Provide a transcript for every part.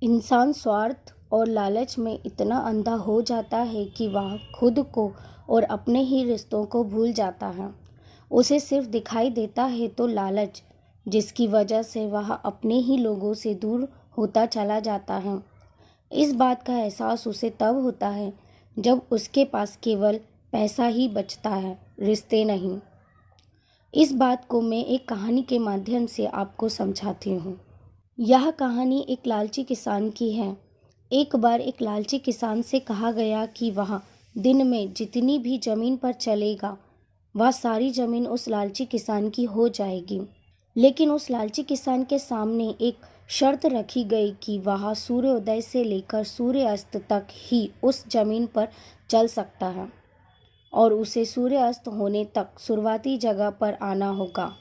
इंसान स्वार्थ और लालच में इतना अंधा हो जाता है कि वह खुद को और अपने ही रिश्तों को भूल जाता है। उसे सिर्फ दिखाई देता है तो लालच, जिसकी वजह से वह अपने ही लोगों से दूर होता चला जाता है। इस बात का एहसास उसे तब होता है जब उसके पास केवल पैसा ही बचता है, रिश्ते नहीं। इस बात को मैं एक कहानी के माध्यम से आपको समझाती हूँ। यह कहानी एक लालची किसान की है। एक बार एक लालची किसान से कहा गया कि वह दिन में जितनी भी जमीन पर चलेगा, वह सारी जमीन उस लालची किसान की हो जाएगी। लेकिन उस लालची किसान के सामने एक शर्त रखी गई कि वह सूर्योदय से लेकर सूर्यास्त तक ही उस जमीन पर चल सकता है और उसे सूर्यास्त होने तक शुरुआती जगह पर आना होगा।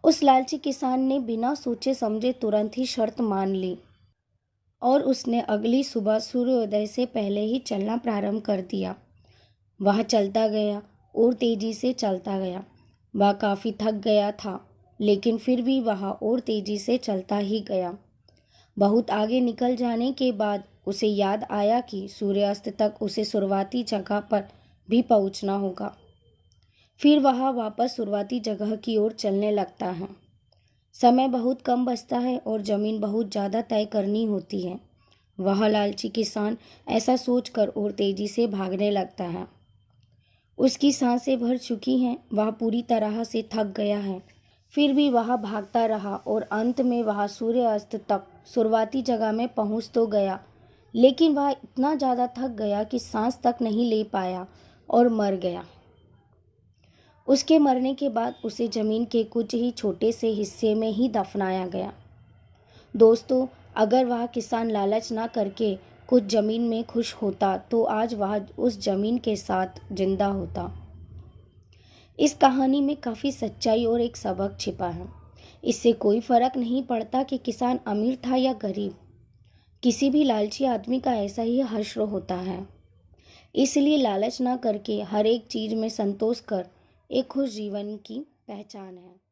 उस लालची किसान ने बिना सोचे समझे तुरंत ही शर्त मान ली और उसने अगली सुबह सूर्योदय से पहले ही चलना प्रारंभ कर दिया। वह चलता गया और तेजी से चलता गया। वह काफ़ी थक गया था, लेकिन फिर भी वह और तेजी से चलता ही गया। बहुत आगे निकल जाने के बाद उसे याद आया कि सूर्यास्त तक उसे शुरुआती जगह पर भी पहुंचना होगा। फिर वह वापस शुरुआती जगह की ओर चलने लगता है। समय बहुत कम बचता है और ज़मीन बहुत ज़्यादा तय करनी होती है। वह लालची किसान ऐसा सोचकर और तेज़ी से भागने लगता है। उसकी सांसें भर चुकी हैं, वह पूरी तरह से थक गया है। फिर भी वह भागता रहा और अंत में वह सूर्यास्त तक शुरुआती जगह में पहुंच तो गया, लेकिन वह इतना ज़्यादा थक गया कि सांस तक नहीं ले पाया और मर गया। उसके मरने के बाद उसे ज़मीन के कुछ ही छोटे से हिस्से में ही दफनाया गया। दोस्तों, अगर वह किसान लालच ना करके कुछ ज़मीन में खुश होता तो आज वह उस ज़मीन के साथ जिंदा होता। इस कहानी में काफ़ी सच्चाई और एक सबक छिपा है। इससे कोई फ़र्क नहीं पड़ता कि किसान अमीर था या गरीब। किसी भी लालची आदमी का ऐसा ही हश्र होता है। इसलिए लालच ना करके हर एक चीज़ में संतोष कर एक खुश जीवन की पहचान है।